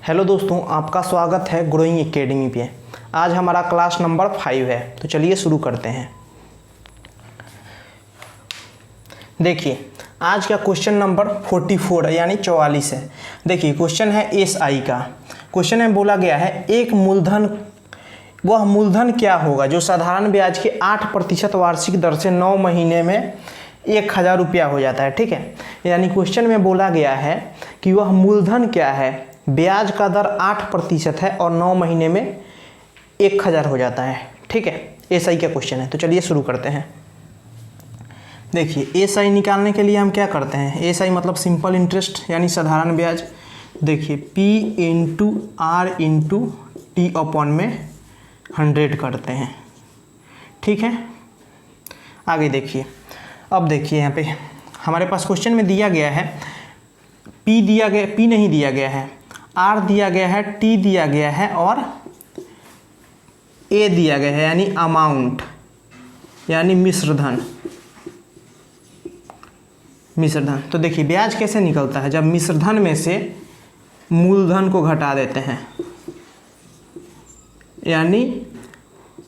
Hello दोस्तों, आपका स्वागत है ग्रोइंग एकेडमी पे। आज हमारा क्लास नंबर 5 है, तो चलिए शुरू करते हैं। देखिए, आज का क्वेश्चन नंबर 44 यानी 44 है। देखिए, क्वेश्चन है एसआई का। क्वेश्चन में बोला गया है एक मूलधन, वह मूलधन क्या होगा जो साधारण ब्याज के 8% वार्षिक दर से 9 महीने में 1000 रुपया हो जाता है। ठीक है, यानी क्वेश्चन में बोला गया है कि वह मूलधन क्या है, ब्याज का दर 8% है और 9 महीने में 1000 हो जाता है। ठीक है, एसआई का क्वेश्चन है, तो चलिए शुरू करते हैं। देखिए, एसआई निकालने के लिए हम क्या करते हैं, एसआई मतलब सिंपल इंटरेस्ट यानी साधारण ब्याज। देखिए, P into R into T upon में 100 करते हैं। ठीक है, आगे देखिए। अब देखिए, यहाँ पे हमारे पास क्वेश्चन में दिया गया है पी दिया गया, पी नहीं दिया गया है, आर दिया गया है, टी दिया गया है और ए दिया गया है यानी अमाउंट यानी मिश्रधन। मिश्रधन तो देखिए, ब्याज कैसे निकलता है, जब मिश्रधन में से मूलधन को घटा देते हैं, यानी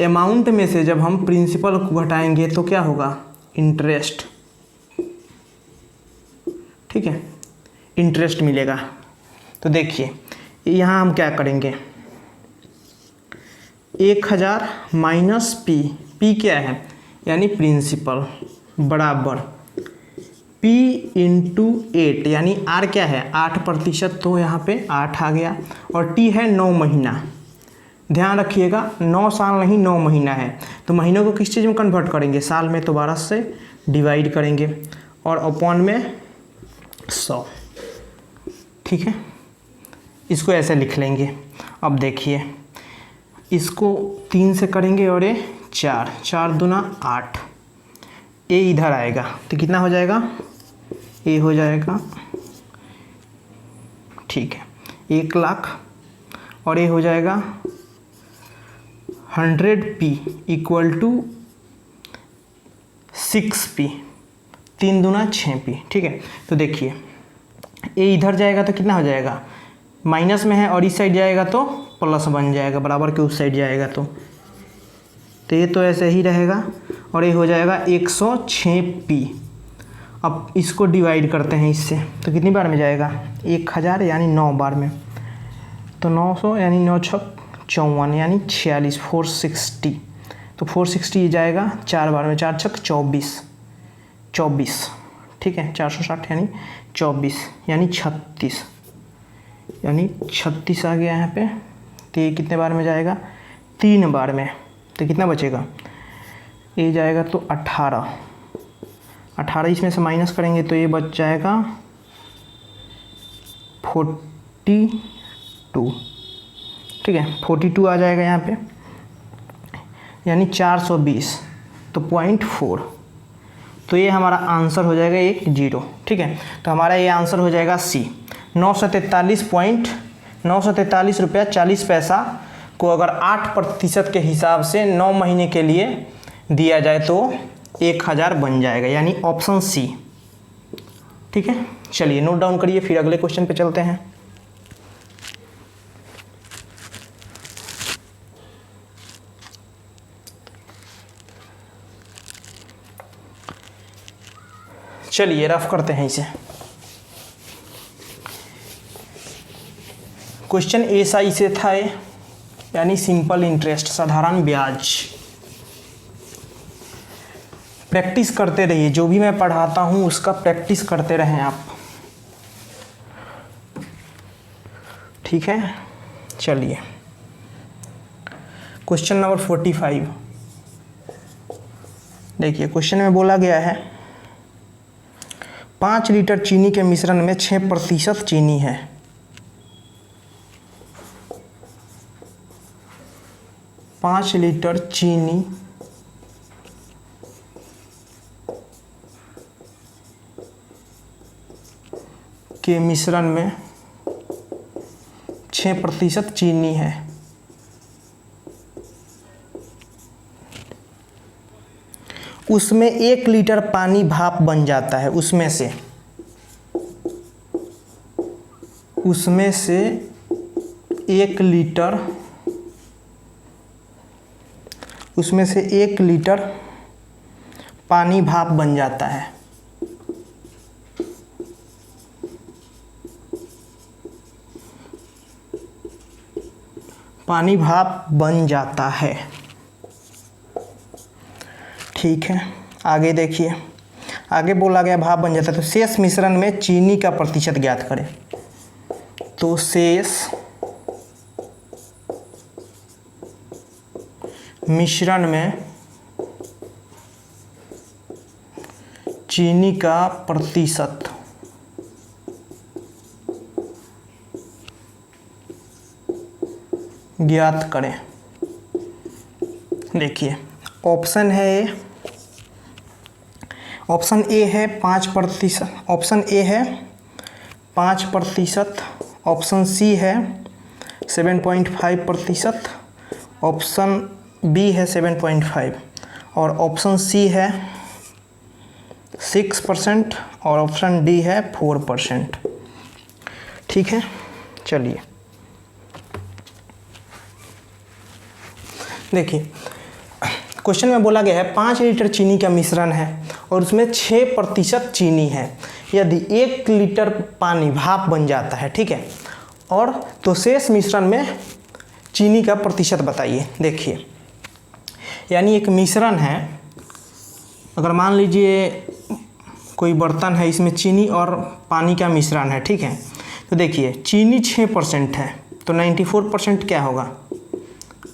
अमाउंट में से जब हम प्रिंसिपल को घटाएंगे तो क्या होगा, इंटरेस्ट। ठीक है, इंटरेस्ट मिलेगा। तो देखिए, यहाँ हम क्या करेंगे, 1000 माइनस पी, पी क्या है यानी प्रिंसिपल, बराबर P इंटू 8 यानी R क्या है 8%, तो यहाँ पे 8 आ गया और T है 9 महीना। ध्यान रखिएगा, 9 साल नहीं 9 महीना है, तो महीनों को किस चीज़ में कन्वर्ट करेंगे, साल में, तो 12 से डिवाइड करेंगे और अपॉन में 100। ठीक है, इसको ऐसे लिख लेंगे। अब देखिए, इसको 3 से करेंगे और ये 4, 4 दूना 8, ए इधर आएगा तो कितना हो जाएगा, ए हो जाएगा, ठीक है, 1 लाख और ये हो जाएगा 100p इक्वल टू 6p, 3 दूना 6p। ठीक है, तो देखिए, ए इधर जाएगा तो कितना हो जाएगा, माइनस में है, और इस साइड जाएगा तो प्लस बन जाएगा, बराबर के उस साइड जाएगा तो ये तो ऐसे ही रहेगा और ये हो जाएगा 106p। अब इसको डिवाइड करते हैं इससे, तो कितनी बार में जाएगा, 1000 यानी 9 बार में, तो 900 यानी 9 छक 54 यानी 46, 460, तो 460 जाएगा 4 बार में, 4 छक 24, 24। ठीक है, 460 यानी 24 यानी 36, यानी 36 आ गया यहाँ पे। तो ये कितने बार में जाएगा, 3 बार में, तो कितना बचेगा, ये जाएगा तो 18, 18 इसमें से माइनस करेंगे तो ये बच जाएगा 42। ठीक है, 42 आ जाएगा यहाँ पे, यानी 420, तो 0.4, तो ये हमारा आंसर हो जाएगा 10। ठीक है, तो हमारा ये आंसर हो जाएगा सी। 943 रुपया 40 पैसा को अगर 8% के हिसाब से 9 महीने के लिए दिया जाए तो 1000 बन जाएगा, यानी ऑप्शन सी। ठीक है, चलिए नोट डाउन करिए, फिर अगले क्वेश्चन पे चलते हैं। चलिए रफ करते हैं इसे। क्वेश्चन एसआई से था यानी सिंपल इंटरेस्ट, साधारण ब्याज। प्रैक्टिस करते रहिए, जो भी मैं पढ़ाता हूं उसका प्रैक्टिस करते रहें आप। ठीक है, चलिए क्वेश्चन नंबर 45। देखिए, क्वेश्चन में बोला गया है 5 लीटर चीनी के मिश्रण में 6% चीनी है। 5 लीटर चीनी के मिश्रण में 6% चीनी है। उसमें 1 लीटर पानी भाप बन जाता है, उसमें से 1 लीटर, उसमें से 1 लीटर पानी भाप बन जाता है। पानी भाप बन जाता है। ठीक है, आगे देखिए, आगे बोला गया भाप बन जाता है, तो शेष मिश्रण में चीनी का प्रतिशत ज्ञात करें। तो शेष मिश्रण में चीनी का प्रतिशत ज्ञात करें। देखिए ऑप्शन है ए, ऑप्शन ए है 5%, ऑप्शन ए है 5%, ऑप्शन सी है 7.5%, ऑप्शन बी है 7.5 और ऑप्शन सी है 6% और ऑप्शन डी है 4%। ठीक है, चलिए देखिए क्वेश्चन में बोला गया है 5 लीटर चीनी का मिश्रण है और उसमें 6% चीनी है। यदि 1 लीटर पानी भाप बन जाता है, ठीक है, और तो शेष मिश्रण में चीनी का प्रतिशत बताइए। देखिए यानी एक मिश्रण है, अगर मान लीजिए कोई बर्तन है, इसमें चीनी और पानी का मिश्रण है, ठीक है, तो देखिए चीनी 6% है तो 94% क्या होगा,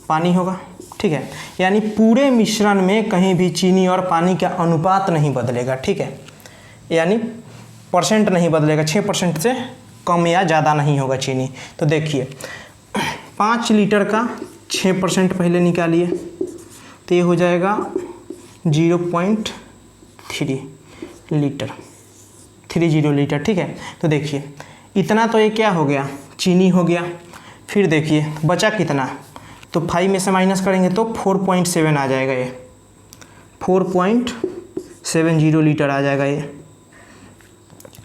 पानी होगा। ठीक है, यानी पूरे मिश्रण में कहीं भी चीनी और पानी का अनुपात नहीं बदलेगा। ठीक है, यानी परसेंट नहीं बदलेगा, 6% से कम या ज़्यादा नहीं होगा चीनी। तो देखिए 5 लीटर का 6% पहले निकालिए तो ये हो जाएगा 0.3 लीटर, 30 लीटर। ठीक है, तो देखिए इतना तो ये क्या हो गया, चीनी हो गया। फिर देखिए बचा कितना, तो 5 में से माइनस करेंगे तो 4.7 आ जाएगा, ये 4.70 लीटर आ जाएगा ये।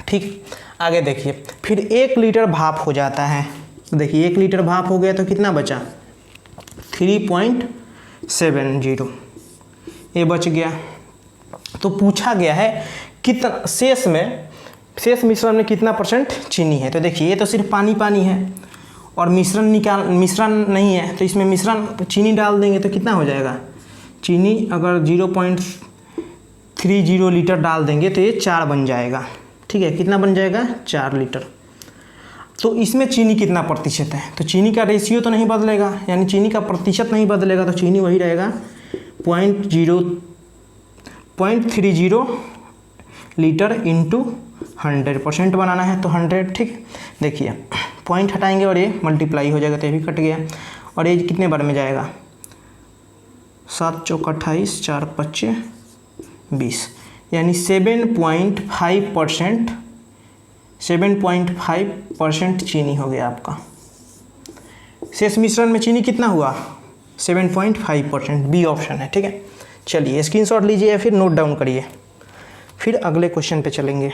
ठीक, आगे देखिए फिर 1 लीटर भाप हो जाता है, तो देखिए 1 लीटर भाप हो गया तो कितना बचा, 3.70, ये बच गया। तो पूछा गया है कितना शेष मिश्रण में कितना परसेंट चीनी है। तो देखिए ये तो सिर्फ पानी पानी है और मिश्रण नहीं है, तो इसमें मिश्रण चीनी डाल देंगे तो कितना हो जाएगा, चीनी अगर 0.30 लीटर डाल देंगे तो ये 4 बन जाएगा। ठीक है, कितना बन जाएगा, 4 लीटर। तो इसमें चीनी कितना प्रतिशत है, तो चीनी का रेशियो तो नहीं बदलेगा, यानी चीनी का प्रतिशत नहीं बदलेगा, तो चीनी वही रहेगा 0.30 लीटर इंटू 100% बनाना है तो 100। ठीक, देखिए पॉइंट हटाएंगे और ये मल्टीप्लाई हो जाएगा तो ये भी कट गया, और ये कितने बार में जाएगा, 7 चौक 28, 4 पच्चे 20, यानी 7.5% चीनी हो गया आपका। शेष मिश्रण में चीनी कितना हुआ, 7.5%, बी ऑप्शन है। ठीक है, चलिए स्क्रीनशॉट लीजिए या फिर नोट डाउन करिए, फिर अगले क्वेश्चन पे चलेंगे।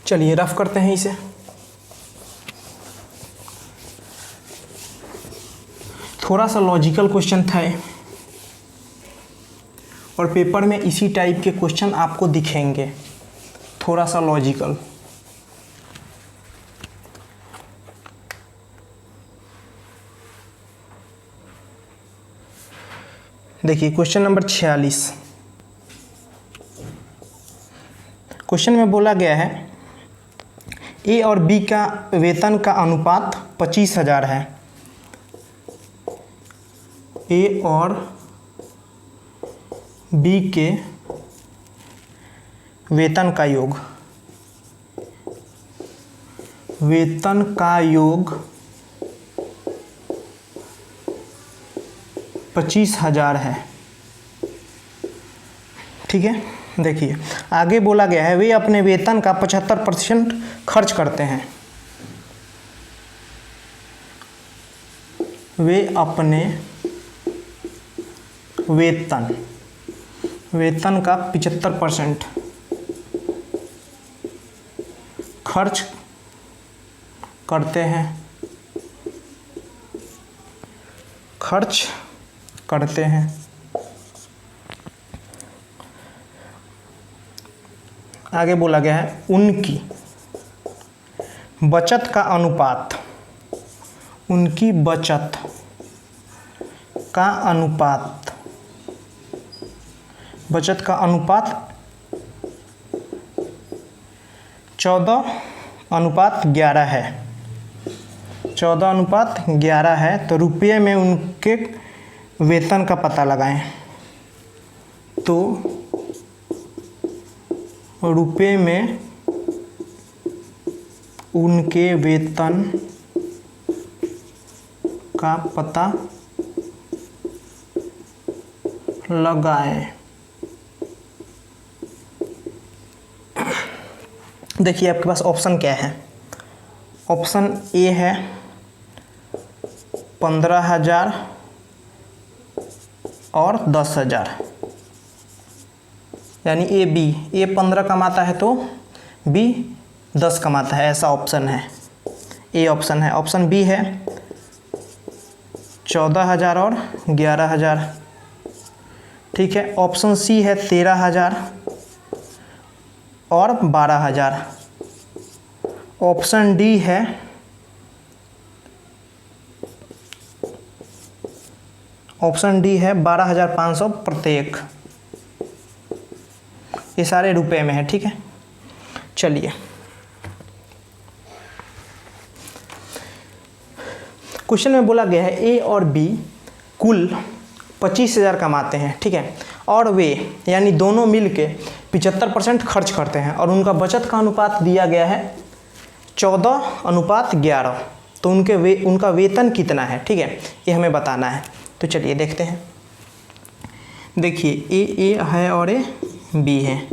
चलिए रफ करते हैं इसे। थोड़ा सा लॉजिकल क्वेश्चन था और पेपर में इसी टाइप के क्वेश्चन आपको दिखेंगे, थोड़ा सा लॉजिकल। देखिए क्वेश्चन नंबर 46, क्वेश्चन में बोला गया है ए और बी का वेतन का अनुपात 25,000 है। ए और बी के वेतन का योग 25,000 है। ठीक है, देखिए आगे बोला गया है वे अपने वेतन का 75% खर्च करते हैं। वे अपने वेतन वेतन का 75% खर्च करते हैं, खर्च करते हैं। आगे बोला गया है उनकी बचत का अनुपात, उनकी बचत का अनुपात, बचत का अनुपात 14:11 है, 14:11 है। तो रुपये में उनके वेतन का पता लगाएं। तो रुपये में उनके वेतन का पता लगाएं। देखिए आपके पास ऑप्शन क्या है। ऑप्शन ए है 15,000 और 10,000, यानी ए बी। ए 15 कमाता है तो बी 10 कमाता है, ऐसा ऑप्शन है। ए ऑप्शन है। ऑप्शन बी है 14,000 और 11,000, ठीक है। ऑप्शन सी है 13,000 और 12,000। ऑप्शन डी है 12,500 प्रत्येक। ये सारे रुपए में है, ठीक है। चलिए क्वेश्चन में बोला गया है ए और बी कुल 25,000 कमाते हैं, ठीक है, और वे यानी दोनों मिलके 75% खर्च करते हैं और उनका बचत का अनुपात दिया गया है 14:11। तो उनका वेतन कितना है, ठीक है, ये हमें बताना है। तो चलिए देखते हैं। देखिए ए है और ए बी है,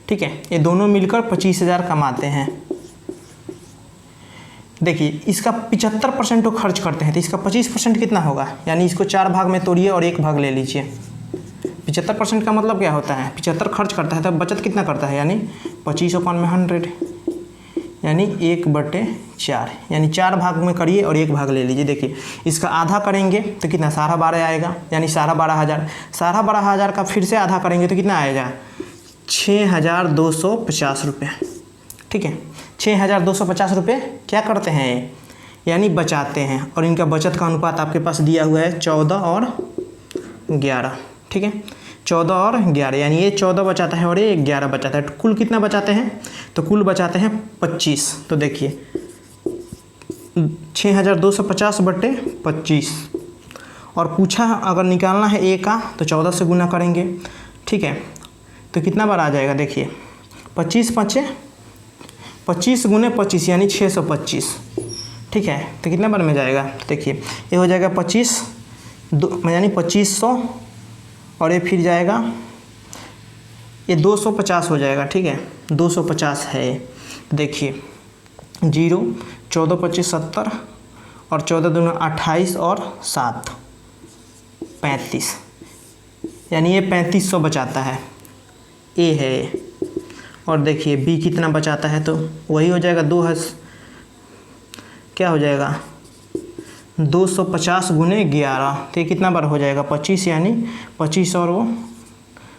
ठीक है। ये दोनों मिलकर 25,000 कमाते हैं। देखिए इसका 75% तो खर्च करते हैं, तो इसका 25% कितना होगा, यानी इसको 4 भाग में तोड़िए और 1 भाग ले लीजिए। 75% का मतलब क्या होता है, 75 खर्च करता है तब बचत कितना करता है, यानी 25/100, यानी 1/4, यानी 4 भाग में करिए और 1 भाग ले लीजिए। देखिए इसका आधा करेंगे तो कितना 12.5 आएगा, यानी 12,500। 12,500 का फिर से आधा करेंगे तो कितना आएगा 6,250 रुपये, ठीक है। 6,250 रुपये क्या करते हैं, यानी बचाते हैं। और इनका बचत का अनुपात आपके पास दिया हुआ है 14 और 11, ठीक है। 14 और 11, यानी ये 14 बचाता है और ये 11 बचाता है। तो कुल कितना बचाते हैं, तो कुल बचाते हैं 25। तो देखिए 6,250/25, और पूछा अगर निकालना है ए का तो 14 से गुना करेंगे, ठीक है। तो कितना बार आ जाएगा, देखिए 25 × 25 यानी 625, ठीक है। तो कितना बार में जाएगा, देखिए ये हो जाएगा 25 यानी 2500, और ये फिर जाएगा ये 250 हो जाएगा, ठीक है। 250 है ये। देखिए 0, 14 × 25 70, और 14 दूना 28 और 7 35, यानी ये 3500 बचाता है, ए है ये। और देखिए बी कितना बचाता है, तो वही हो जाएगा क्या हो जाएगा 250 × 11। तो ये कितना बार हो जाएगा 25, यानी 25 और वो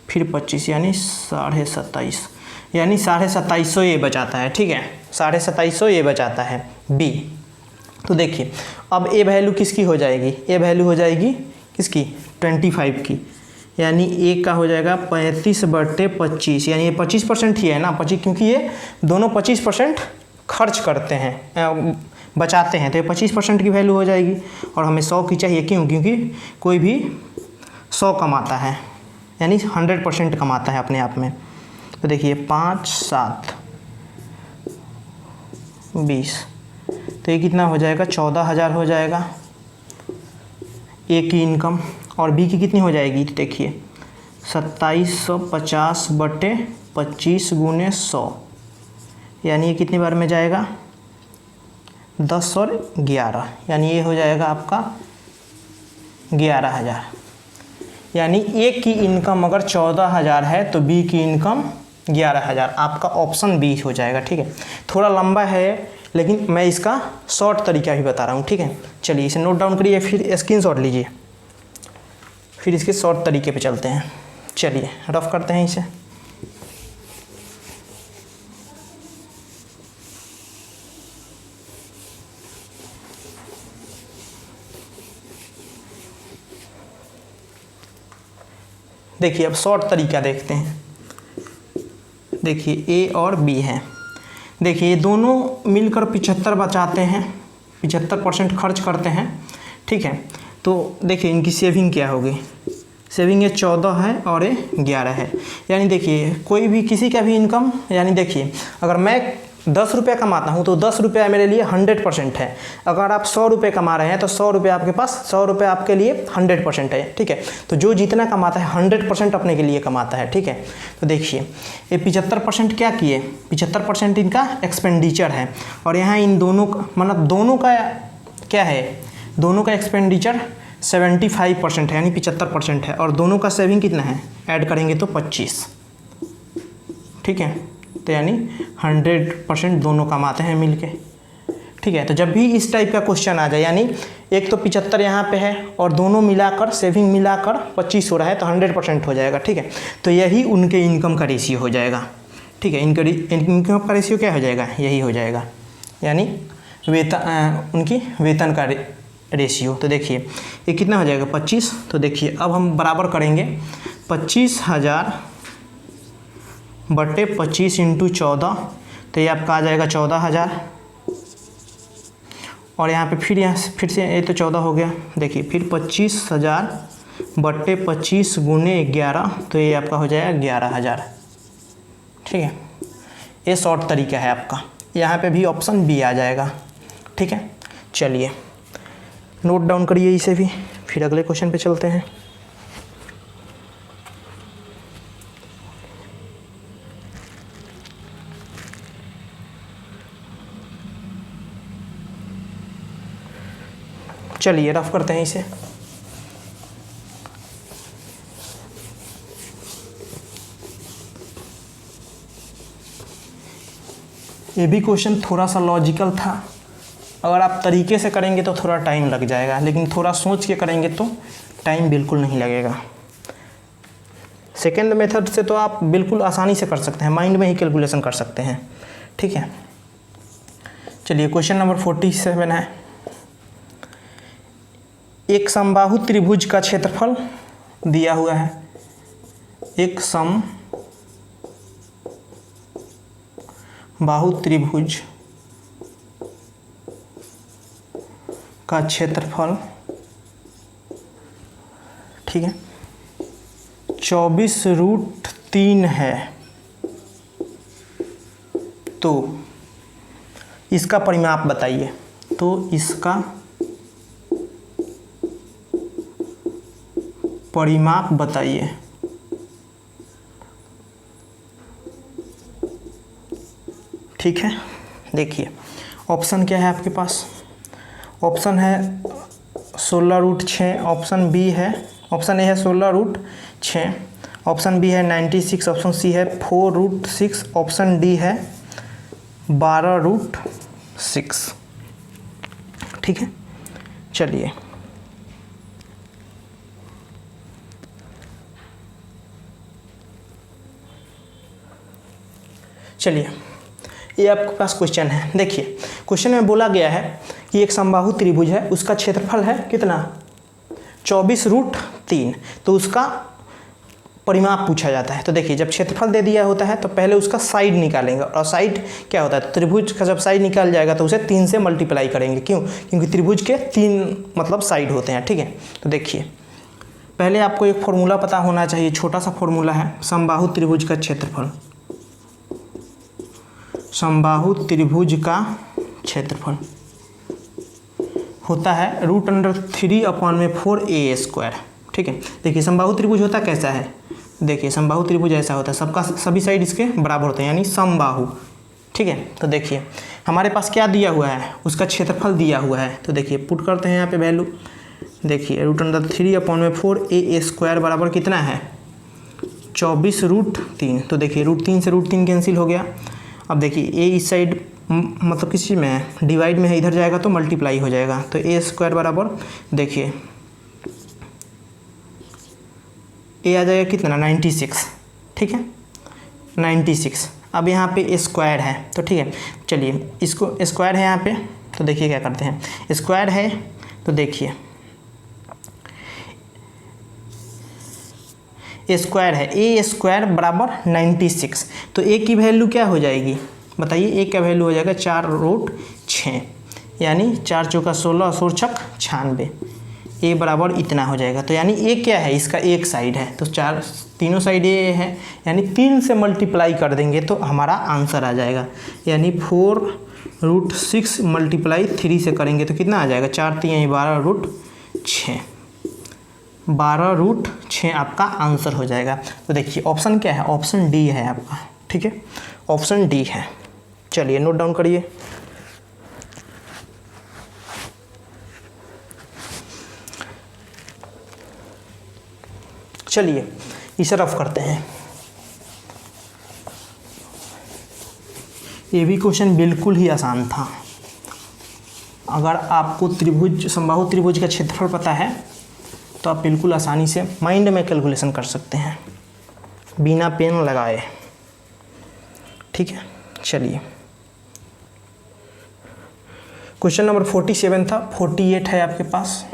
फिर 25, यानी 27.5, यानी 2750 ये बचाता है, ठीक है। 2750 ये बचाता है बी। तो देखिए अब ए वैल्यू किसकी हो जाएगी, ए वैल्यू हो जाएगी किसकी 25 की, यानी ए का हो जाएगा 35/25, यानी ये 25% ही है ना, 25, क्योंकि ये दोनों 25% खर्च करते हैं, बचाते हैं। तो ये 25% की वैल्यू हो जाएगी। और हमें 100 की चाहिए, क्यों, क्योंकि कोई भी 100 कमाता है, यानी 100% कमाता है अपने आप में। तो देखिए 5 7 20, तो ये कितना हो जाएगा 14,000 हो जाएगा ए की इनकम। और बी की कितनी हो जाएगी, देखिए 2750/25 × 100, यानी ये कितनी बार में जाएगा 10 और 11, यानी ये हो जाएगा आपका 11,000। यानी ए की इनकम अगर 14,000 है तो बी की इनकम 11,000। आपका ऑप्शन बी हो जाएगा। ठीक है, थोड़ा लंबा है लेकिन मैं इसका शॉर्ट तरीका भी बता रहा हूँ। ठीक है, चलिए इसे नोट डाउन करिए, फिर स्क्रीनशॉट लीजिए, फिर इसके शॉर्ट तरीके पे चलते हैं। चलिए रफ करते हैं इसे। देखिए अब शॉर्ट तरीका देखते हैं। देखिए ए और बी है, देखिए ये दोनों मिलकर 75 बचाते हैं, 75% खर्च करते हैं। ठीक है, तो देखिए इनकी सेविंग क्या होगी, सेविंग ये 14 है और ये 11 है। यानी देखिए कोई भी किसी का भी इनकम, यानी देखिए अगर मैं 10 रुपये कमाता हूँ तो 10 रुपया मेरे लिए 100% है। अगर आप 100 रुपये कमा रहे हैं तो 100 रुपये आपके पास, 100 रुपये आपके लिए 100% है। ठीक है, तो जो जितना कमाता है 100% अपने के लिए कमाता है। ठीक है, तो देखिए ये 75% क्या किए, 75% इनका एक्सपेंडिचर है, और यहाँ इन दोनों का मतलब दोनों का क्या है, दोनों का एक्सपेंडिचर 75% है यानी 75% है, और दोनों का सेविंग कितना है, ऐड करेंगे तो 25। ठीक है, तो यानी 100% दोनों कमाते हैं मिलके। ठीक है, तो जब भी इस टाइप का क्वेश्चन आ जाए, यानी एक तो 75 यहाँ पे है और दोनों मिलाकर सेविंग मिलाकर 25 हो रहा है, तो 100% हो जाएगा। ठीक है, तो यही उनके इनकम का रेशियो हो जाएगा। ठीक है, इनकम का रेशियो क्या हो जाएगा, यही हो जाएगा, यानी वेतन, उनकी वेतन का रेशियो। तो देखिए ये कितना हो जाएगा, 25। तो देखिए अब हम बराबर करेंगे 25,000 बटे 25 इंटू 14, तो ये आपका आ जाएगा 14,000। और यहाँ पे फिर से ये तो 14 हो गया। देखिए फिर 25,000 बटे 25 गुने 11, तो ये आपका हो जाएगा 11,000। ठीक है, ये शॉर्ट तरीका है आपका, यहाँ पे भी ऑप्शन बी आ जाएगा। ठीक है, चलिए नोट डाउन करिए इसे भी, फिर अगले क्वेश्चन पे चलते हैं। चलिए रफ करते हैं इसे। ये भी क्वेश्चन थोड़ा सा लॉजिकल था, अगर आप तरीके से करेंगे तो थोड़ा टाइम लग जाएगा, लेकिन थोड़ा सोच के करेंगे तो टाइम बिल्कुल नहीं लगेगा। सेकेंड मेथड से तो आप बिल्कुल आसानी से कर सकते हैं, माइंड में ही कैलकुलेशन कर सकते हैं। ठीक है, चलिए क्वेश्चन नंबर 47 है। एक समबाहु त्रिभुज का क्षेत्रफल दिया हुआ है, एक समबाहु त्रिभुज का क्षेत्रफल, ठीक है, 24√3 है, तो इसका परिमाप बताइए। तो इसका परिमाप बताइए। ठीक है, देखिए ऑप्शन क्या है आपके पास, ऑप्शन है 16√6, ऑप्शन बी है, ऑप्शन ए है 16√6, ऑप्शन बी है 96, ऑप्शन सी है 4√6, ऑप्शन डी है 12√6। ठीक है, चलिए ये आपके पास क्वेश्चन है। देखिए क्वेश्चन में बोला गया है कि एक समबाहु त्रिभुज है, उसका क्षेत्रफल है कितना, 24√3, तो उसका परिमाप पूछा जाता है। तो देखिए जब क्षेत्रफल दे दिया होता है तो पहले उसका साइड निकालेंगे, और साइड क्या होता है, तो त्रिभुज का जब साइड निकाल जाएगा तो उसे 3 से मल्टीप्लाई करेंगे। क्यों, क्योंकि त्रिभुज के 3 मतलब साइड होते हैं। ठीक है, तो देखिए पहले आपको एक फॉर्मूला पता होना चाहिए, छोटा सा फॉर्मूला है, समबाहु त्रिभुज का क्षेत्रफल, समबाहु त्रिभुज का क्षेत्रफल होता है √3/4a²। ठीक है, देखिए समबाहु त्रिभुज होता कैसा है, देखिए समबाहु त्रिभुज ऐसा होता है, सबका सभी साइड इसके बराबर होते हैं, यानी समबाहु। ठीक है, तो देखिए हमारे पास क्या दिया हुआ है, उसका क्षेत्रफल दिया हुआ है। तो देखिए पुट करते हैं यहाँ पे वैल्यू देखिए √3/4 ए स्क्वायर बराबर कितना है 24√3। तो देखिए √3 से √3 कैंसिल हो गया। अब देखिए ए इस साइड मतलब किस चीज़ में है डिवाइड में है, इधर जाएगा तो मल्टीप्लाई हो जाएगा। तो ए स्क्वायर बराबर देखिए ए आ जाएगा कितना 96, ठीक है 96। अब यहाँ पे स्क्वायर है तो ठीक है, चलिए इसको स्क्वायर है यहाँ पे, तो देखिए क्या करते हैं स्क्वायर है तो देखिए स्क्वायर है ए स्क्वायर बराबर 96। तो ए की वैल्यू क्या हो जाएगी बताइए, ए का वैल्यू हो जाएगा 4√6 यानी 4 चौका 16 और 6 96, ए बराबर इतना हो जाएगा। तो यानी ए क्या है इसका एक साइड है, तो तीनों साइड ए है यानी 3 से मल्टीप्लाई कर देंगे तो हमारा आंसर आ जाएगा। यानी 4√6 मल्टीप्लाई 3 से करेंगे तो कितना आ जाएगा 4 3 12√6, 12√6 आपका आंसर हो जाएगा। तो देखिए ऑप्शन क्या है, ऑप्शन डी है आपका, ठीक है ऑप्शन डी है। चलिए नोट डाउन करिए। चलिए इसे रफ करते हैं। ये भी क्वेश्चन बिल्कुल ही आसान था। अगर आपको त्रिभुज समबाहु त्रिभुज का क्षेत्रफल पता है तो आप बिल्कुल आसानी से माइंड में कैलकुलेशन कर सकते हैं बिना पेन लगाए, ठीक है। चलिए क्वेश्चन नंबर 47 था, 48 है आपके पास।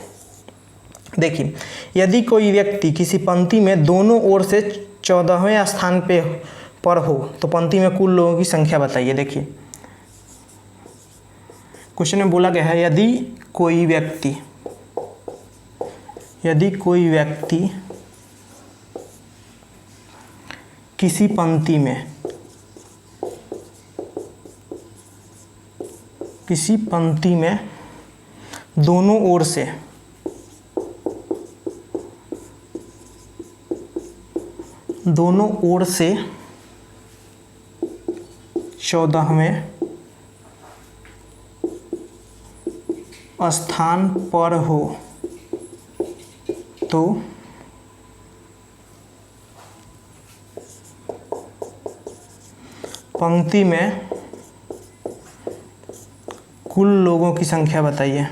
देखिए यदि कोई व्यक्ति किसी पंक्ति में दोनों ओर से 14वें स्थान पर हो तो पंक्ति में कुल लोगों की संख्या बताइए। देखिए क्वेश्चन में बोला गया है यदि कोई व्यक्ति किसी पंक्ति में दोनों ओर से से 14वें स्थान पर हो तो पंक्ति में कुल लोगों की संख्या बताइए।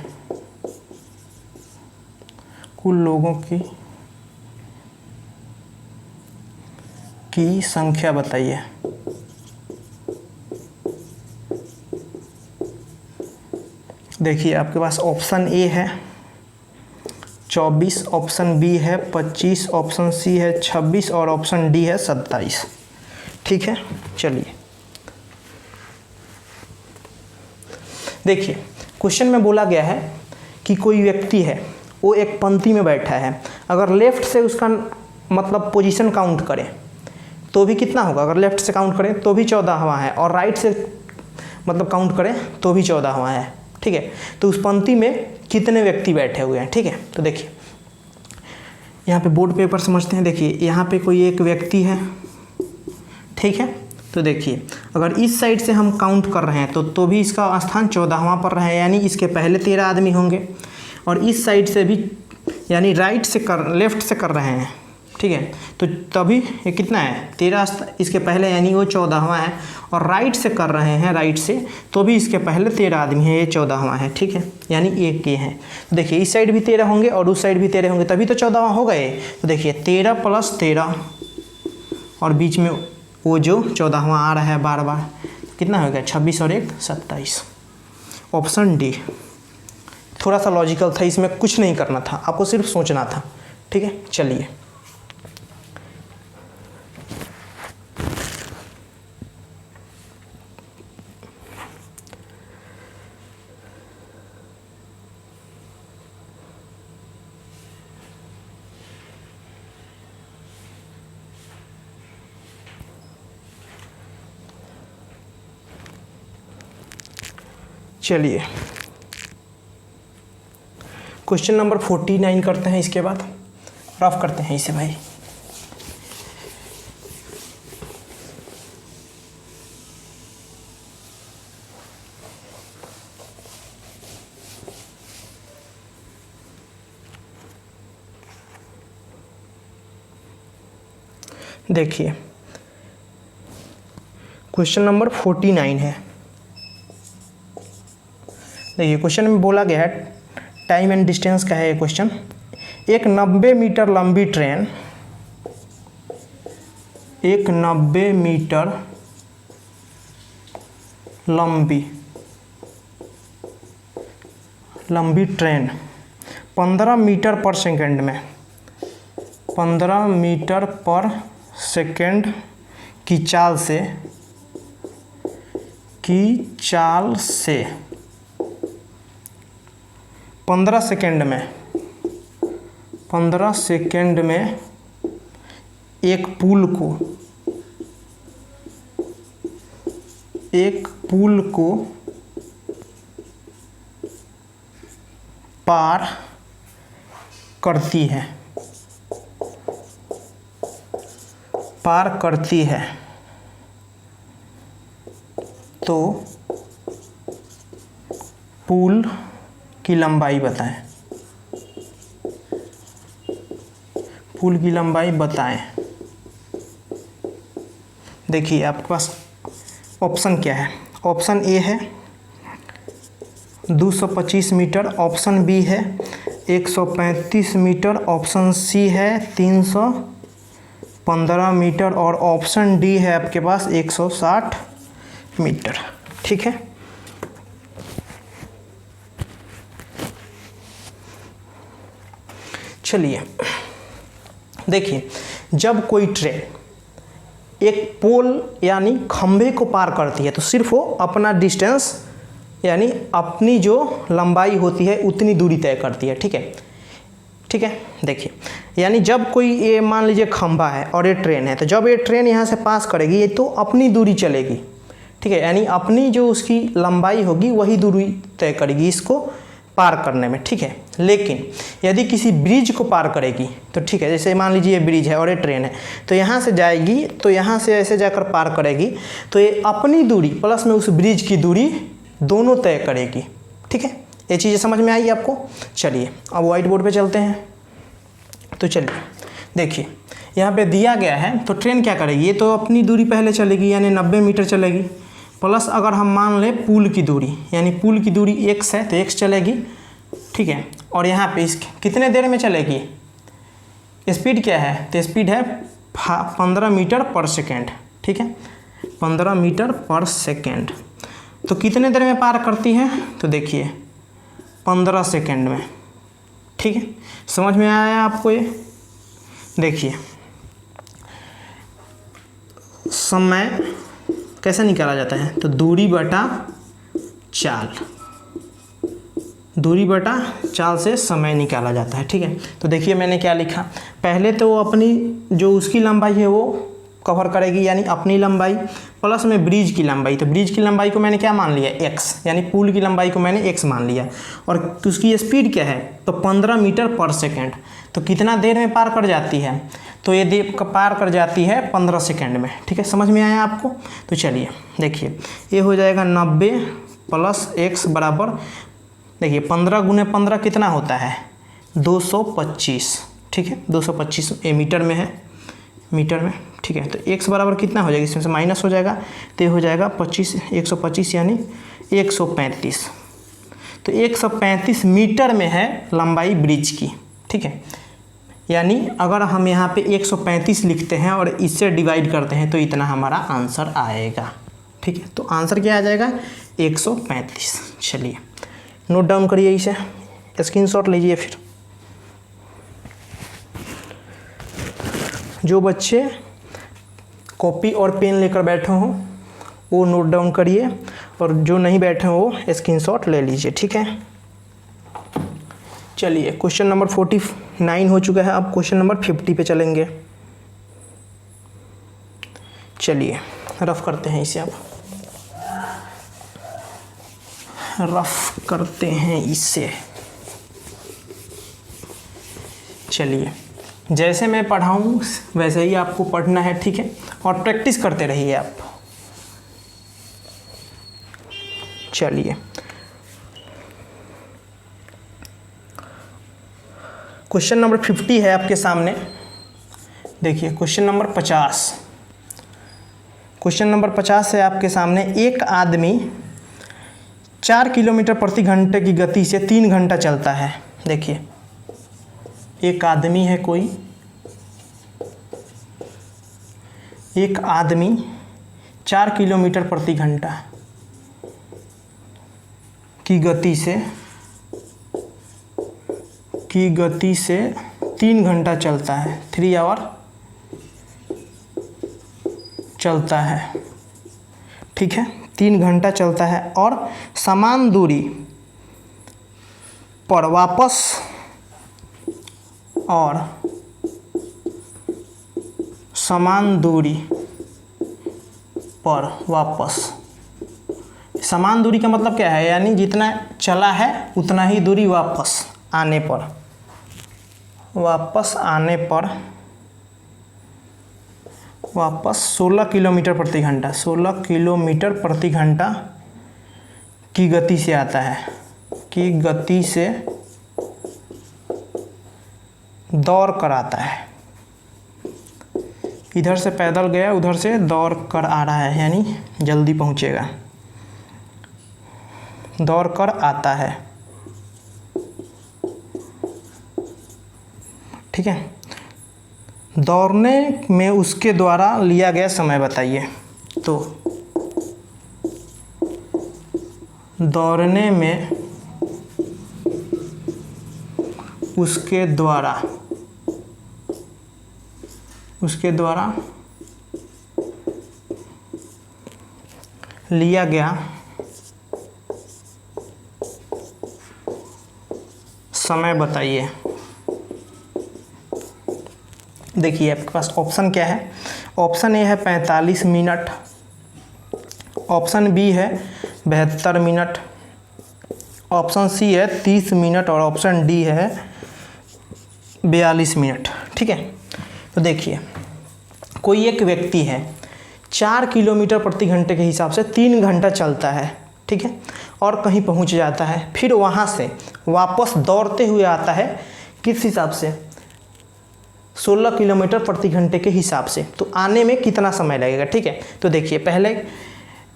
कुल लोगों की संख्या बताइए। देखिए आपके पास ऑप्शन ए है 24, ऑप्शन बी है 25, ऑप्शन सी है 26 और ऑप्शन डी है 27, ठीक है। चलिए देखिए क्वेश्चन में बोला गया है कि कोई व्यक्ति है वो एक पंक्ति में बैठा है, अगर लेफ्ट से उसका मतलब पोजीशन काउंट करें तो भी कितना होगा, अगर लेफ्ट से काउंट करें तो भी 14वां है और राइट से मतलब काउंट करें तो भी 14वां है, ठीक है। तो उस पंक्ति में कितने व्यक्ति बैठे हुए हैं, ठीक है। तो देखिए यहाँ पे बोर्ड पेपर समझते हैं। देखिए यहाँ पे कोई एक व्यक्ति है, ठीक है। तो देखिए अगर इस साइड से हम काउंट कर रहे हैं तो भी इसका स्थान 14वां पर रहे, यानी इसके पहले 13 आदमी होंगे, और इस साइड से भी यानी लेफ्ट से कर रहे हैं, ठीक है। तो तभी ये कितना है 13 इसके पहले यानी वो 14वां है, और राइट से कर रहे हैं राइट से तो भी इसके पहले 13 आदमी है, ये 14वां है, ठीक है। यानी एक ये है। तो देखिए इस साइड भी 13 होंगे और उस साइड भी 13 होंगे तभी तो 14वां हो गए। तो देखिए 13 + 13 और बीच में वो जो 14वां आ रहा है बार बार, कितना हो गया 26 और 1 27। Option D. थोड़ा सा लॉजिकल था, इसमें कुछ नहीं करना था, आपको सिर्फ सोचना था, ठीक है। चलिए चलिए क्वेश्चन नंबर 49 करते हैं, इसके बाद रफ करते हैं इसे भाई। देखिए क्वेश्चन नंबर 49 है। देखिए क्वेश्चन में बोला गया है, टाइम एंड डिस्टेंस का है ये क्वेश्चन। एक 90 मीटर लंबी ट्रेन, एक 90 मीटर लंबी ट्रेन 15 मीटर पर सेकंड में, 15 मीटर पर सेकंड की चाल से 15 सेकंड में एक पुल को पार करती है तो पुल की लंबाई बताएं। पुल की लंबाई बताएं। देखिए आपके पास ऑप्शन क्या है। ऑप्शन ए है 225 मीटर, ऑप्शन बी है 135 मीटर, ऑप्शन सी है 315 मीटर और ऑप्शन डी है आपके पास 160 मीटर। ठीक है, चलिए देखिए, जब कोई ट्रेन एक पोल यानी खंभे को पार करती है तो सिर्फ वो अपना डिस्टेंस यानी अपनी जो लंबाई होती है उतनी दूरी तय करती है। ठीक है, देखिए यानी जब कोई ये मान लीजिए खंभा है और ये ट्रेन है, तो जब ये ट्रेन यहाँ से पास करेगी ये तो अपनी दूरी चलेगी। ठीक है, यानी अपनी जो उसकी लंबाई होगी वही दूरी तय करेगी इसको पार करने में। ठीक है, लेकिन यदि किसी ब्रिज को पार करेगी तो ठीक है, जैसे मान लीजिए ये ब्रिज है और ये ट्रेन है, तो यहाँ से जाएगी तो यहाँ से ऐसे जाकर पार करेगी तो ये अपनी दूरी प्लस में उस ब्रिज की दूरी दोनों तय करेगी। ठीक है, ये चीज़ें समझ में आई आपको। चलिए अब व्हाइट बोर्ड पे चलते हैं। तो चलिए देखिए यहाँ पे दिया गया है, तो ट्रेन क्या करेगी, ये तो अपनी दूरी पहले चलेगी यानी 90 मीटर चलेगी, प्लस अगर हम मान लें पुल की दूरी यानी पुल की दूरी x है तो x चलेगी। ठीक है, और यहाँ पे इस कितने देर में चलेगी, स्पीड क्या है, तो स्पीड है 15 मीटर पर सेकेंड। ठीक है, 15 मीटर पर सेकेंड, तो कितने देर में पार करती है, तो देखिए 15 सेकेंड में। ठीक है, समझ में आया आपको ये। देखिए समय कैसे निकाला जाता है, तो दूरी बटा चाल से समय निकाला जाता है। ठीक है, तो देखिए मैंने क्या लिखा, पहले तो वो अपनी जो उसकी लंबाई है वो कवर करेगी यानी अपनी लंबाई प्लस में ब्रिज की लंबाई, तो ब्रिज की लंबाई को मैंने क्या मान लिया x, यानी पुल की लंबाई को मैंने x मान लिया, और उसकी स्पीड क्या है, तो 15 मीटर पर सेकेंड, तो कितना देर में पार कर जाती है, तो ये पार कर जाती है 15 सेकेंड में। ठीक है, समझ में आया आपको। तो चलिए देखिए ये हो जाएगा 90 प्लस x बराबर, देखिए 15 गुने 15 कितना होता है, 225। ठीक है, 225 मीटर में है, मीटर में। ठीक है, तो x बराबर कितना हो जाएगा, इसमें से माइनस हो जाएगा तो ये हो जाएगा 125 यानी 135। तो 135 मीटर में है लंबाई ब्रिज की। ठीक है, यानी अगर हम यहाँ पे 135 लिखते हैं और इससे डिवाइड करते हैं तो इतना हमारा आंसर आएगा। ठीक है, तो आंसर क्या आ जाएगा, 135। चलिए नोट डाउन करिए, इसे स्क्रीनशॉट लीजिए। फिर जो बच्चे कॉपी और पेन लेकर बैठे हों वो नोट डाउन करिए, और जो नहीं बैठे हों वो स्क्रीनशॉट ले लीजिए। ठीक है, चलिए क्वेश्चन नंबर 49 हो चुका है, अब क्वेश्चन नंबर 50 पे चलेंगे। चलिए रफ करते हैं इसे, अब रफ करते हैं इसे। चलिए जैसे मैं पढ़ाऊँ वैसे ही आपको पढ़ना है। ठीक है, और प्रैक्टिस करते रहिए आप। चलिए क्वेश्चन नंबर 50 है आपके सामने। देखिए क्वेश्चन नंबर 50। क्वेश्चन नंबर 50 है आपके सामने। एक आदमी 4 किलोमीटर प्रति घंटे की गति से 3 घंटा चलता है। देखिए एक आदमी है कोई, एक आदमी 4 किलोमीटर प्रति घंटा की गति से 3 घंटा चलता है, 3 आवर चलता है। ठीक है, 3 घंटा चलता है और समान दूरी पर वापस समान दूरी का मतलब क्या है? यानी जितना चला है उतना ही दूरी वापस आने पर 16 किलोमीटर प्रति घंटा 16 किलोमीटर प्रति घंटा की गति से आता है, की गति से दौड़ कर आता है। इधर से पैदल गया, उधर से दौड़ कर आ रहा है, यानी जल्दी पहुंचेगा, दौड़ कर आता है। ठीक है, दौड़ने में उसके द्वारा लिया गया समय बताइए। तो दौड़ने में उसके द्वारा लिया गया समय बताइए। देखिए आपके पास ऑप्शन क्या है? ऑप्शन ए है 45 मिनट, ऑप्शन बी है 72 मिनट, ऑप्शन सी है 30 मिनट और ऑप्शन डी है 42 मिनट। ठीक है, तो देखिए कोई एक व्यक्ति है 4 किलोमीटर प्रति घंटे के हिसाब से 3 घंटा चलता है। ठीक है, और कहीं पहुंच जाता है, फिर वहां से वापस दौड़ते हुए आता है, किस हिसाब से? 16 किलोमीटर प्रति घंटे के हिसाब से। तो आने में कितना समय लगेगा? ठीक है, तो देखिए पहले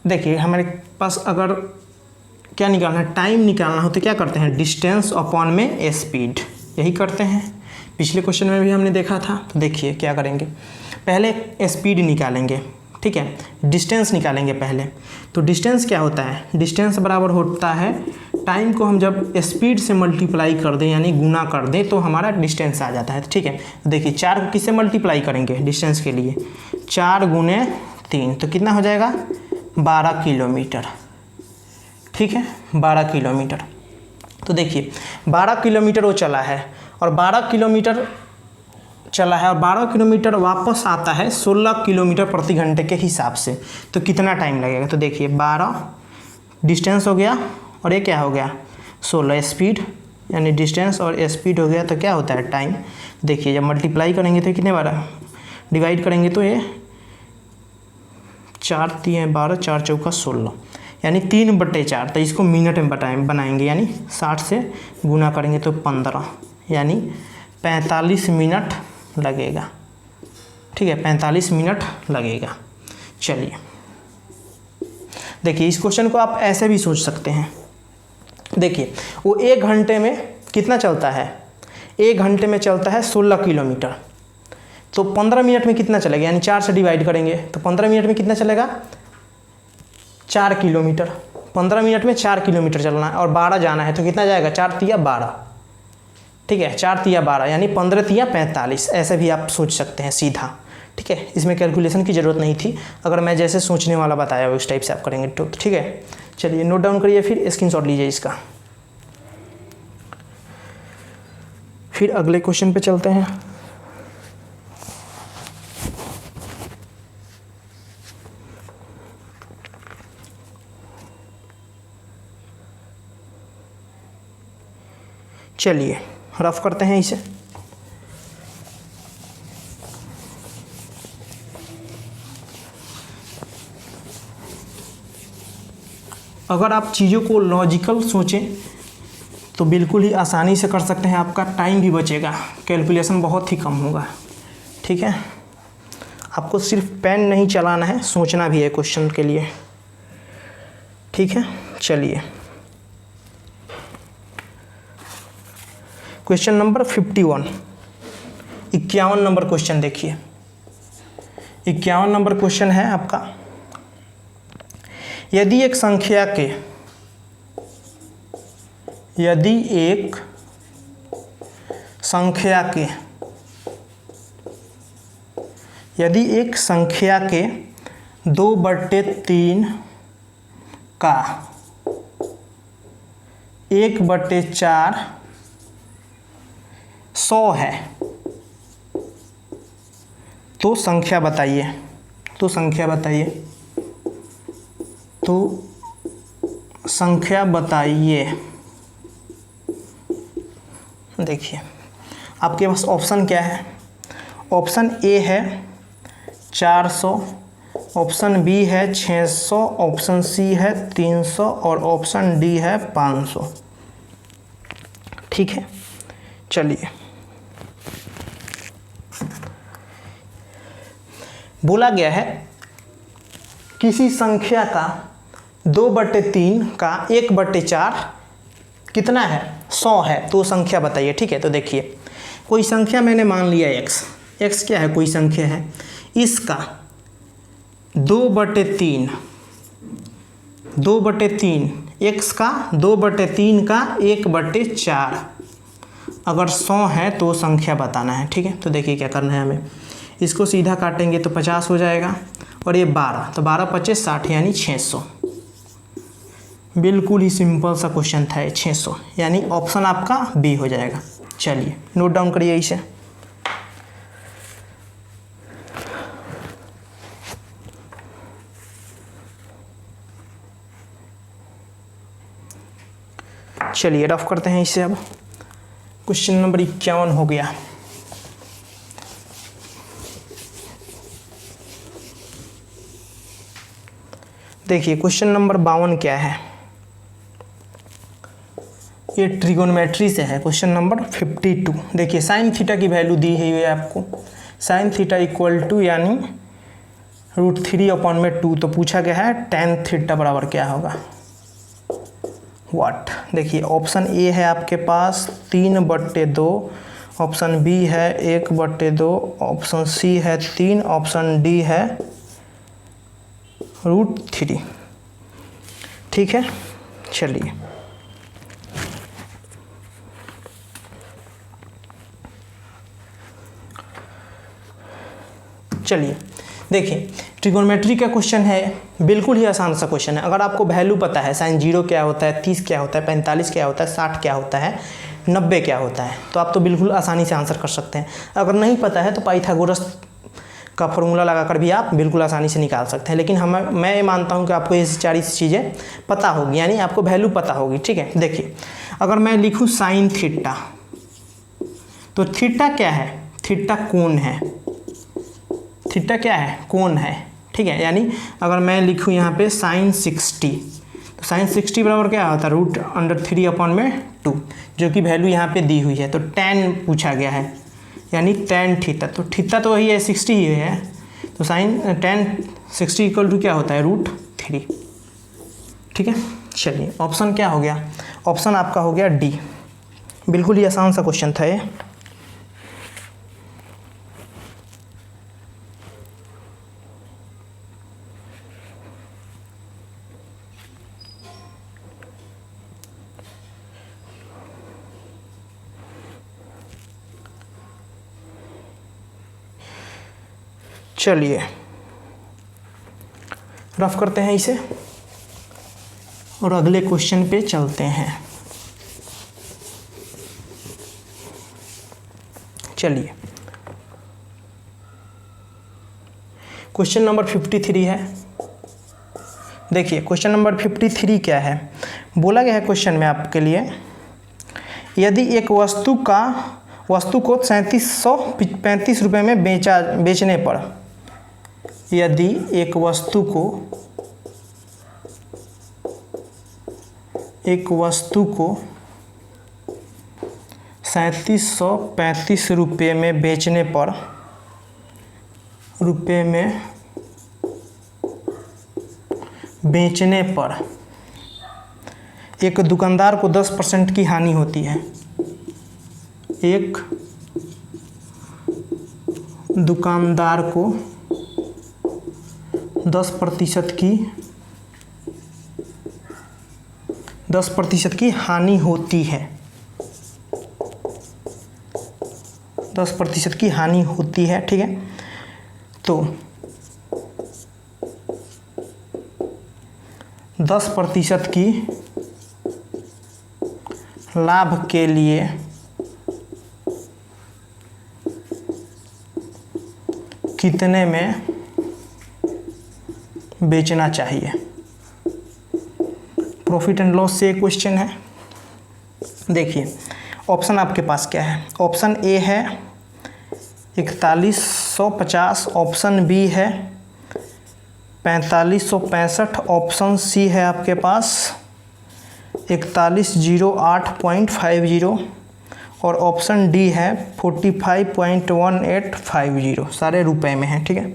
देखिए हमारे पास अगर क्या निकालना है, टाइम निकालना हो तो क्या करते हैं? डिस्टेंस अपॉन में स्पीड, यही करते हैं। पिछले क्वेश्चन में भी हमने देखा था। तो देखिए क्या करेंगे, पहले स्पीड निकालेंगे। ठीक है, डिस्टेंस निकालेंगे पहले। तो डिस्टेंस क्या होता है? डिस्टेंस बराबर होता है टाइम को हम जब स्पीड से मल्टीप्लाई कर दें, यानी गुना कर दें, तो हमारा डिस्टेंस आ जाता है। ठीक है, देखिए 4 को किससे मल्टीप्लाई करेंगे डिस्टेंस के लिए? 4 गुने 3, तो कितना हो जाएगा? 12 किलोमीटर। ठीक है, 12 किलोमीटर। तो देखिए 12 किलोमीटर वो चला है और 12 किलोमीटर चला है और 12 किलोमीटर वापस आता है 16 किलोमीटर प्रति घंटे के हिसाब से। तो कितना टाइम लगेगा? तो देखिए 12 डिस्टेंस हो गया और ये क्या हो गया? 16 स्पीड, यानी डिस्टेंस और स्पीड हो गया। तो क्या होता है? टाइम। देखिए जब मल्टीप्लाई करेंगे तो कितने बार डिवाइड करेंगे तो ये 4 3 12, 4 चौका 16, यानी 3/4। तो इसको मिनट में बनाएंगे, यानी 60 से गुना करेंगे तो 15, यानी 45 मिनट लगेगा। ठीक है, 45 मिनट लगेगा। चलिए देखिए इस क्वेश्चन को आप ऐसे भी सोच सकते हैं। देखिए वो 1 घंटे में कितना चलता है? 1 घंटे में चलता है 16 किलोमीटर। तो 15 मिनट में कितना चलेगा? यानी 4 से डिवाइड करेंगे तो 15 मिनट में कितना चलेगा? 4 किलोमीटर। 15 मिनट में 4 किलोमीटर चलना है और 12 जाना है, तो कितना जाएगा? 4 तिया 12। ठीक है, 4 तिया 12, यानी 15 तिया 45। ऐसे भी आप सोच सकते हैं सीधा। ठीक है, इसमें कैलकुलेशन की ज़रूरत नहीं थी। अगर मैं जैसे सोचने वाला बताया उस टाइप से आप करेंगे तो ठीक है। चलिए नोट डाउन करिए, फिर स्क्रीनशॉट लीजिए इसका। फिर अगले क्वेश्चन पे चलते हैं। चलिए रफ करते हैं इसे। अगर आप चीज़ों को लॉजिकल सोचें तो बिल्कुल ही आसानी से कर सकते हैं, आपका टाइम भी बचेगा, कैलकुलेशन बहुत ही कम होगा। ठीक है। आपको सिर्फ पेन नहीं चलाना है, सोचना भी है क्वेश्चन के लिए, ठीक है। चलिए क्वेश्चन नंबर 51, 51 नंबर क्वेश्चन देखिए। 51 नंबर क्वेश्चन है आपका, यदि एक संख्या के यदि एक संख्या के 2/3 का 1/4 100 है तो संख्या बताइए। देखिए आपके पास ऑप्शन क्या है, ऑप्शन ए है 400, ऑप्शन बी है 600, ऑप्शन सी है 300 और ऑप्शन डी है 500, ठीक है। चलिए बोला गया है किसी संख्या का 2/3 का 1/4 कितना है, 100 है, तो संख्या बताइए, ठीक है। तो देखिए कोई संख्या मैंने मान लिया x क्या है, कोई संख्या है, इसका 2/3 x का 2/3 का 1/4 अगर 100 है तो संख्या बताना है, ठीक है। तो देखिए क्या करना है हमें, इसको सीधा काटेंगे तो 50 हो जाएगा और ये 12, तो 12 25 60 यानी 600। बिल्कुल ही सिंपल सा क्वेश्चन था ये, 600 यानी ऑप्शन आपका बी हो जाएगा। चलिए नोट डाउन करिए इसे। चलिए रफ करते हैं इसे। अब क्वेश्चन नंबर 51 हो गया। देखिए क्वेश्चन नंबर 52 क्या है, ये ट्रिगोनोमेट्री से है। क्वेश्चन नंबर 52 देखिए, साइन थीटा की वैल्यू दी हुई है आपको, साइन थीटा इक्वल टू यानी √3/2, तो पूछा गया है tan थीटा बराबर क्या होगा, व्हाट। देखिए ऑप्शन ए है आपके पास 3/2, ऑप्शन बी है 1/2, ऑप्शन सी है 3, ऑप्शन डी है √3, ठीक है। चलिए देखिए ट्रिगोनोमेट्री का क्वेश्चन है, बिल्कुल ही आसान सा क्वेश्चन है। अगर आपको वैल्यू पता है, साइन 0 क्या होता है, 30 क्या होता है, 45 क्या होता है, 60 क्या होता है, 90 क्या होता है, तो आप तो बिल्कुल आसानी से आंसर कर सकते हैं। अगर नहीं पता है तो पाइथागोरस का फॉर्मूला लगाकर भी आप बिल्कुल आसानी से निकाल सकते हैं। लेकिन मैं ये मानता हूँ कि आपको ये सारी चीज़ें पता होगी, यानी आपको वैल्यू पता होगी, ठीक है। देखिए अगर मैं लिखूँ साइन थीटा, तो थीटा क्या है, थीटा कोण है, थीटा क्या है, कोण है, ठीक है। यानी अगर मैं लिखूँ यहाँ पे साइन 60, तो साइन 60 बराबर क्या होता है, √3/2, जो कि वैल्यू यहाँ पे दी हुई है। तो tan पूछा गया है, यानी tan थीटा, तो थीटा तो वही है 60 ही है, तो साइन tan 60 इक्वल टू क्या होता है, √3, ठीक है। चलिए ऑप्शन क्या हो गया, ऑप्शन आपका हो गया डी। बिल्कुल ही आसान सा क्वेश्चन था ये। चलिए रफ करते हैं इसे और अगले क्वेश्चन पे चलते हैं। चलिए क्वेश्चन नंबर 53 है। देखिए क्वेश्चन नंबर 53 क्या है, बोला गया है क्वेश्चन में आपके लिए, यदि एक वस्तु को 3735 रुपये में बेचने पर, यदि एक वस्तु को 3735 रुपये में बेचने पर रुपये में बेचने पर एक दुकानदार को 10% की हानि होती है। एक दुकानदार को 10% की हानि होती है। 10% की हानि होती है, ठीक है। तो 10% की लाभ के लिए कितने में बेचना चाहिए? प्रॉफिट एंड लॉस से क्वेश्चन है। देखिए ऑप्शन आपके पास क्या है। ऑप्शन ए है 4150, ऑप्शन बी है 4565, ऑप्शन सी है आपके पास 4108.50 और ऑप्शन डी है 45.1850। सारे रुपए में हैं, ठीक है।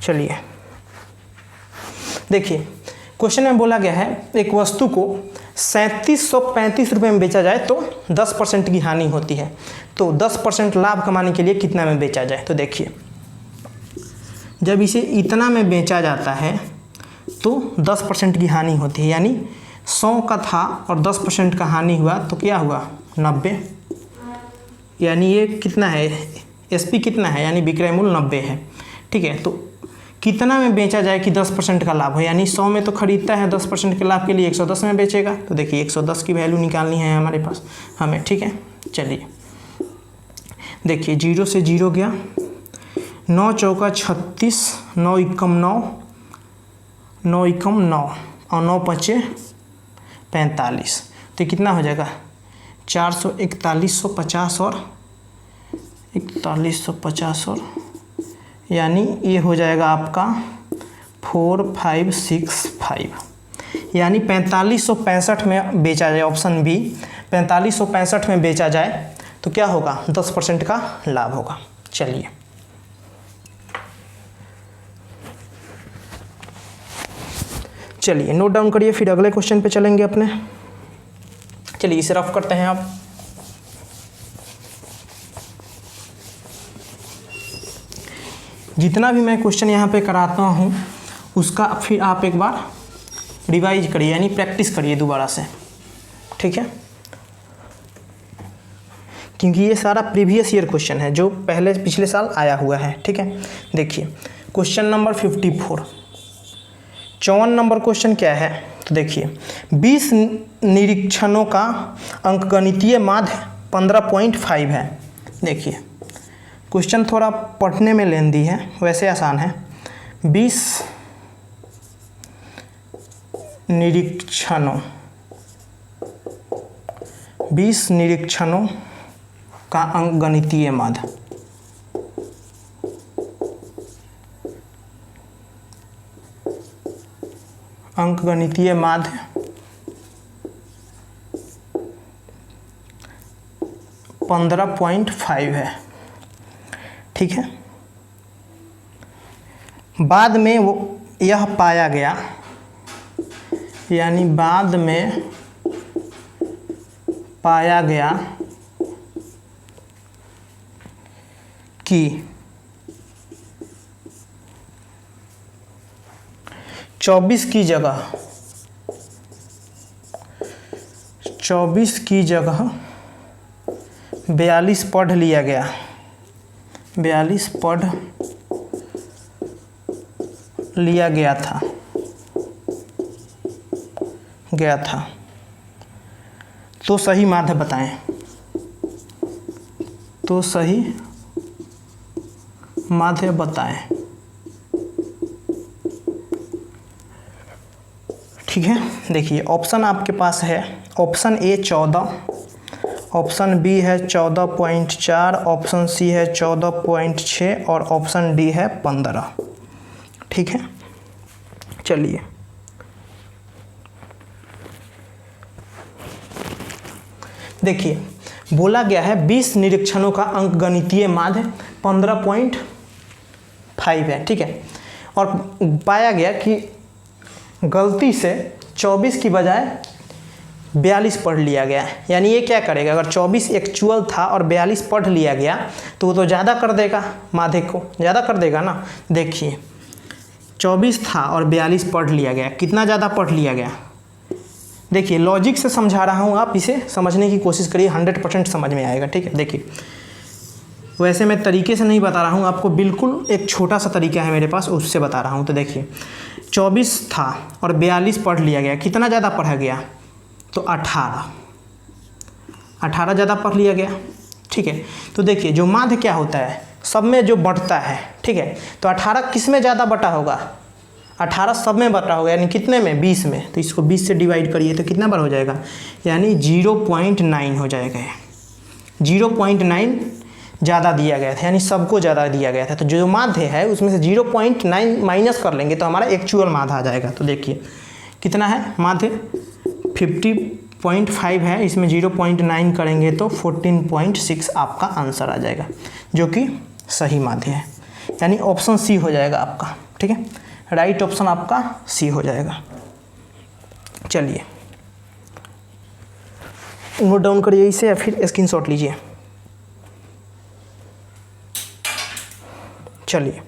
चलिए देखिए क्वेश्चन में बोला गया है एक वस्तु को 3735 रुपये में बेचा जाए तो 10% की हानि होती है। तो 10% लाभ कमाने के लिए कितना में बेचा जाए? तो देखिए जब इसे इतना में बेचा जाता है तो 10% की हानि होती है, यानी 100 का था और 10% का हानि हुआ तो क्या हुआ 90, यानी ये कितना है एसपी कितना है, यानी विक्रय मूल्य 90 है, ठीक है। तो कितना में बेचा जाए कि 10% का लाभ हो, यानी 100 में तो खरीदता है 10% के लाभ के लिए 110 में बेचेगा। तो देखिए 110 की वैल्यू निकालनी है हमारे पास हमें, ठीक है। चलिए देखिए 0 से 0 गया, 9 चौका 36, 9 एकम 9, 9 एकम 9 और 9 पचे 45। तो कितना हो जाएगा 4150 और 4150 और यानी ये हो जाएगा आपका 4565, यानी 4565 में बेचा जाए। ऑप्शन बी 4565 में बेचा जाए तो क्या होगा 10% का लाभ होगा। चलिए नोट डाउन करिए, फिर अगले क्वेश्चन पे चलेंगे अपने। चलिए इसे रफ करते हैं आप। जितना भी मैं क्वेश्चन यहाँ पे कराता हूँ उसका फिर आप एक बार रिवाइज करिए, यानी प्रैक्टिस करिए दोबारा से, ठीक है। क्योंकि ये सारा प्रीवियस ईयर क्वेश्चन है जो पिछले साल आया हुआ है, ठीक है। देखिए क्वेश्चन नंबर 54, 54 नंबर क्वेश्चन क्या है? तो देखिए 20 निरीक्षणों का अंकगणितीय माध्य 15.5 है। देखिए क्वेश्चन थोड़ा पढ़ने में लेंदी है, वैसे आसान है। 20 निरीक्षणों का अंकगणितीय माध्य अंकगणितीय माध्य 15.5 है, ठीक है। बाद में वो यह पाया गया, यानी बाद में पाया गया कि 24 की जगह 42 पढ़ लिया गया, 42 पढ़ लिया गया था तो सही माध्य बताएं। तो सही माध्य बताएं, ठीक है। देखिए ऑप्शन आपके पास है, ऑप्शन ए 14, ऑप्शन बी है 14.4, ऑप्शन सी है 14.6 और ऑप्शन डी है 15, ठीक है। चलिए देखिए बोला गया है 20 निरीक्षणों का अंकगणितीय माध्य 15.5 है, ठीक है। और पाया गया कि गलती से 24 की बजाय 42 पढ़ लिया गया है। यानी ये क्या करेगा, अगर 24 एक्चुअल था और 42 पढ़ लिया गया तो वो तो ज़्यादा कर देगा, माध्य को ज़्यादा कर देगा ना। देखिए 24 था और 42 पढ़ लिया गया, कितना ज़्यादा पढ़ लिया गया। देखिए लॉजिक से समझा रहा हूँ, आप इसे समझने की कोशिश करिए, 100% समझ में आएगा, ठीक है। देखिए वैसे मैं तरीके से नहीं बता रहा हूँ आपको, बिल्कुल एक छोटा सा तरीका है मेरे पास, उससे बता रहा हूँ। तो देखिए 24 था और 42 पढ़ लिया गया, कितना ज़्यादा पढ़ा गया, तो 18 ज़्यादा पढ़ लिया गया, ठीक है। तो देखिए जो माध्य क्या होता है, सब में जो बंटता है, ठीक है। तो 18 किस में ज़्यादा बटा होगा, 18 सब में बटा होगा, यानी कितने में, 20 में। तो इसको 20 से डिवाइड करिए तो कितना बार हो जाएगा, यानी 0.9 हो जाएगा। 0.9 ज़्यादा दिया गया था, यानी सबको ज़्यादा दिया गया था। तो जो माध्य है उसमें से 0.9 माइनस कर लेंगे तो हमारा एक्चुअल माध्य आ जाएगा। तो देखिए कितना है माध्य, 50.5 है, इसमें 0.9 करेंगे तो 14.6 आपका आंसर आ जाएगा, जो कि सही माध्य है। यानी ऑप्शन सी हो जाएगा आपका, ठीक है। राइट ऑप्शन आपका सी हो जाएगा। चलिए नोट डाउन करिए इसे या फिर स्क्रीनशॉट लीजिए। चलिए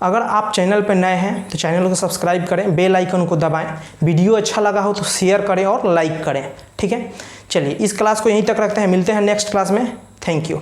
अगर आप चैनल पर नए हैं तो चैनल को सब्सक्राइब करें, बेल आइकन को दबाएं, वीडियो अच्छा लगा हो तो शेयर करें और लाइक करें, ठीक है। चलिए इस क्लास को यहीं तक रखते हैं, मिलते हैं नेक्स्ट क्लास में। Thank you.